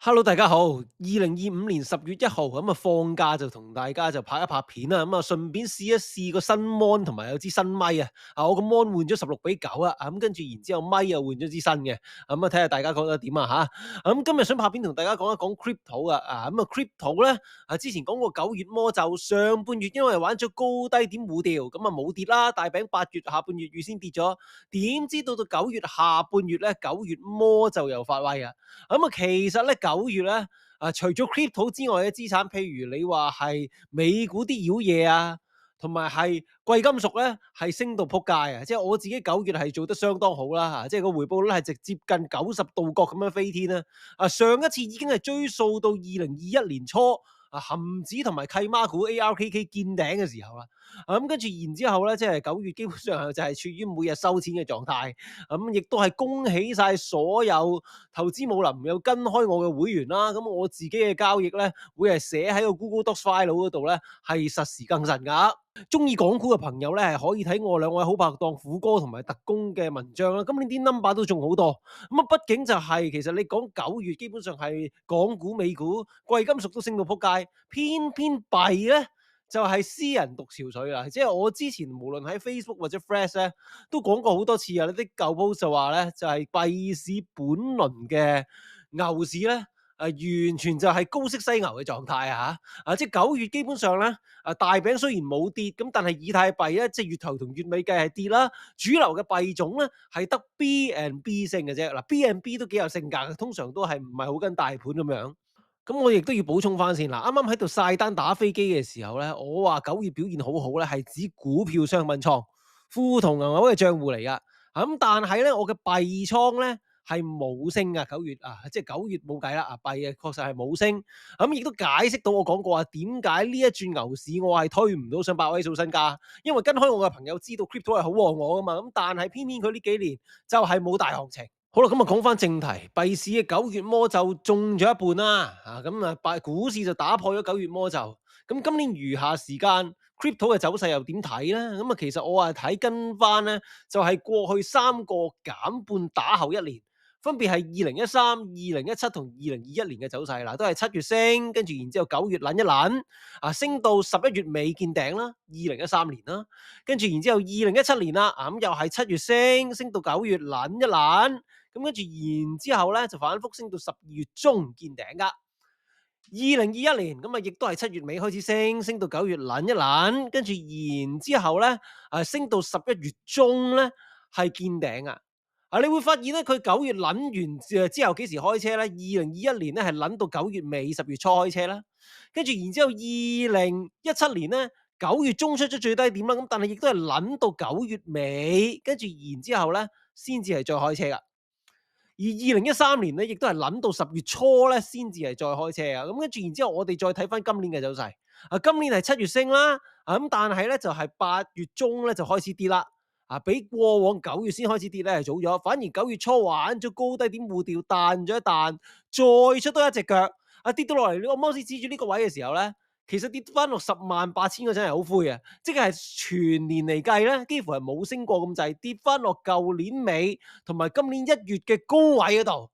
Hello，大家好。2025年10月1號咁啊，放假就同大家就拍一拍片啦。咁啊，順便試一試個新 mon 同埋有支新咪啊。我個 mon 換咗16:9啊。咁跟住然之後咪又換咗支新嘅。咁啊，睇下大家覺得點啊吓。咁今日想拍片同大家講一講 crypto 啊。咁啊，crypto 咧之前講過九月魔咒，上半月因為玩咗高低點互調，咁啊冇跌啦。大餅8月下半月預先跌咗，點知到9月下半月咧，九月魔咒又發威啊。咁啊，其實咧9月咧，除咗 crypto 之外嘅資產，譬如你話係美股啲妖嘢啊，同埋係貴金屬咧，係升到撲街啊！即係我自己9月係做得相當好啦嚇，即係個回報率係直接近90度角咁樣飛天啦！上一次已經係追溯到2021年初恒指同埋契媽股 ARKK 見頂嘅時候啦。咁跟住然之後咧，即係9月基本上就係處於每日收錢嘅狀態。亦都係恭喜晒所有投資武林有跟開我嘅會員啦。咁我自己嘅交易咧，會係寫喺個 Google Docs file 嗰度咧，係實時更新噶。中意港股嘅朋友咧，係可以睇我兩位好拍檔虎哥同埋特工嘅文章啦。今年啲 number 都仲好多。畢竟就係其實你講9月基本上係港股、美股、貴金屬都升到撲街，偏偏幣咧就係私人獨潮水啦。即係我之前無論喺 Facebook 或者 Threads 咧，都講過好多次啊。啲舊 post 就話咧，就係幣市本輪嘅牛市咧，完全就係高息犀牛嘅狀態啊！即係9月基本上咧，大餅雖然冇跌，咁但係以太幣咧，即係月頭同月尾計係跌啦。主流嘅幣種咧係得 BNB 升嘅啫。嗱，BNB 都幾有性格嘅，通常都係唔係好跟大盤咁樣。咁我亦都要補充翻先啦。啱啱喺度晒單打飛機嘅時候咧，我話9月表現好好咧，係指股票商品倉、富途牛牛嘅賬戶嚟噶。但係咧，我嘅幣倉咧係冇升噶。9月即係9月冇計啦。幣啊，確實係冇升。亦都解釋到我講過點解呢一轉牛市我係推唔到上百位數身家，因為跟開我嘅朋友知道 crypto 係好旺我噶嘛。但係偏偏佢呢幾年就係冇大行情。好啦，咁啊講翻正題，幣市嘅9月魔咒中咗一半啦。股市就打破咗9月魔咒。咁今年餘下時間 crypto 嘅走勢又點睇咧？其實我係睇跟翻咧，就係過去3個減半打後一年，分別係2013、2017同2021年嘅走勢啦，都係7月升，跟住然之後9月撚一撚，升到11月尾見頂啦，2013年啦，跟住然之後2017年啦，咁又係7月升，升到9月撚一撚。咁跟住然之後咧，就反覆升到12月中見頂噶。2021年咁亦都係7月尾開始升，升到9月撚一撚，跟住然之後咧，升到11月中咧係見頂啊！你會發現咧，佢9月撚完之後幾時開車咧？2021年咧係撚到9月尾10月初開車啦，跟住然之後2017年咧9月中出咗最低點啦，咁但係亦都係撚到9月尾，跟住然之後咧先至係再開車噶。而2013年咧，亦都係諗到10月初咧，先至係再開車啊！咁跟住，然之後我哋再睇翻今年嘅走勢。今年係7月升啦，咁但係咧就係8月中咧就開始跌啦。比過往9月先開始跌咧係早咗，反而9月初玩咗高低點互調，彈咗一彈，再出多一隻腳，跌到落嚟，我 mouse 指住呢個位嘅時候咧，其實跌翻落108000嗰陣係好灰啊！即係全年嚟計咧，幾乎係冇升過咁滯，跌翻落舊年尾同埋今年1月嘅高位嗰度。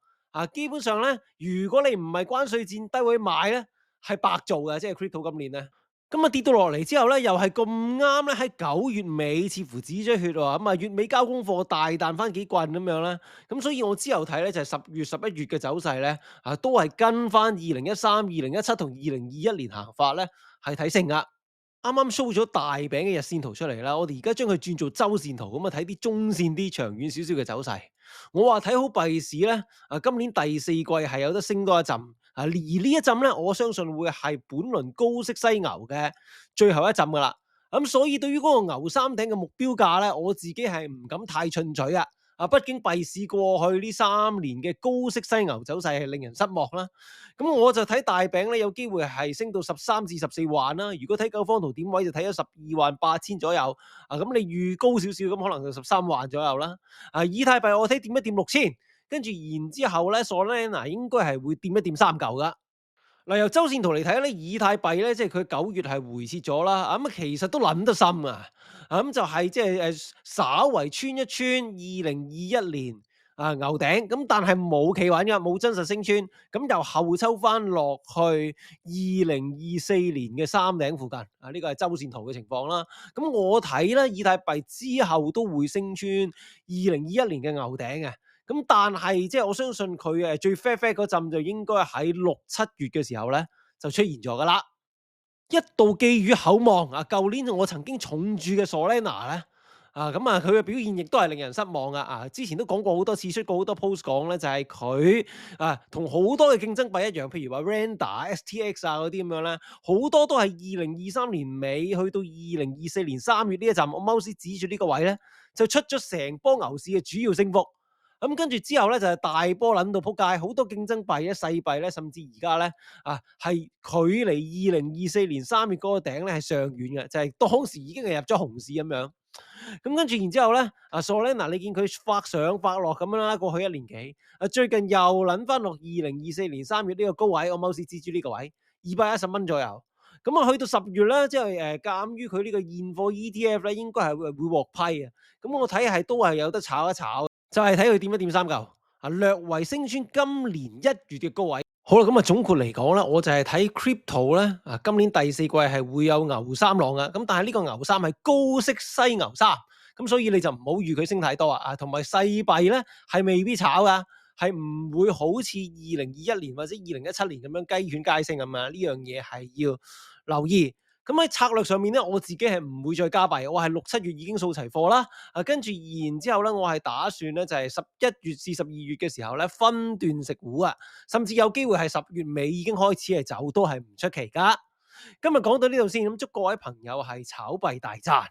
基本上咧，如果你唔係關稅戰低位買咧，係白做嘅，即係 crypto 今年咧。咁跌到落嚟之後咧，又係咁啱咧，喺9月尾似乎止咗血喎。咁月尾交功課大彈翻幾棍咁樣啦。咁所以我之後睇咧就係10月、11月嘅走勢咧，都係跟翻2013、2017同2021年行法咧，係睇升噶。啱啱 show 咗大餅嘅日線圖出嚟啦，我哋而家將佢轉做周線圖，咁睇啲中線啲長遠少少嘅走勢。我話睇好幣市咧，今年第4季係有得升多一陣，而呢一陣咧，我相信會係本輪高息犀牛嘅最後一陣噶啦。咁所以對於嗰個牛三頂嘅目標價咧，我自己係唔敢太進取啊。畢竟幣市過去呢3年嘅高息犀牛走勢係令人失望啦。咁我就睇大餅咧，有機會係升到13至14萬啦。如果睇九方圖點位就睇咗128000左右。咁你預高少少，咁可能就13萬左右啦。以太幣我睇掂一掂6000，跟住然之後咧，Solana 應該係會掂一掂3嚿噶。由周線圖嚟睇咧，以太幣咧，即係佢9月係回撤咗啦，其實都諗得深啊，就係即係稍為穿一穿2021年牛頂，咁但係冇企穩嘅，冇真實升穿，咁又後抽翻落去2024年嘅三頂附近，呢個係周線圖嘅情況啦。咁我睇咧，以太幣之後都會升穿2021年嘅牛頂嘅。咁但係即係我相信佢最 fat 嗰陣就應該喺6、7月嘅時候咧就出現咗噶啦。一度寄予厚望啊！舊年我曾經重注嘅 Solana 咧，佢嘅表現亦都係令人失望啊！之前都講過好多次，出過好多 post 講咧，就係佢同好多嘅競爭幣一樣，譬如話 Render、STX 嗰啲咁樣咧，好多都係2023年尾去到2024年3月呢一站，我 mouse 指住呢個位咧，就出咗成波牛市嘅主要升幅。咁跟住之後咧就係大波撚到撲街，好多競爭幣咧、細幣咧，甚至而家咧係距離2024年3月嗰個頂咧係尚遠嘅，就係當時已經係入咗熊市咁樣。咁跟住然之後咧，Solana 你見佢發上發落咁樣啦，過去1年幾，最近又撚翻落2024年3月呢個高位，我 mouse 指住呢個位210蚊左右。咁去到10月咧，即係鑑於佢呢個現貨 ETF 咧，應該係會獲批啊。咁我睇係都係有得炒一炒。就係睇佢點一點三嚿略為升穿今年1月嘅高位。好啦，咁總括嚟講咧，我就係睇 crypto 咧今年第4季係會有牛三浪嘅。咁但係呢個牛三係高息犀牛三，咁所以你就唔好預佢升太多同埋細幣咧係未必炒噶，係唔會好似2021年或者2017年咁樣雞犬皆升咁啊！呢樣嘢係要留意。咁喺策略上面咧，我自己係唔會再加幣，我係6、7月已經掃齊貨啦。跟住然之後咧，我係打算咧就係11月至12月嘅時候咧分段食糊啊，甚至有機會係10月尾已經開始係走，都係唔出奇噶。今日講到呢度先，咁祝各位朋友係炒幣大賺。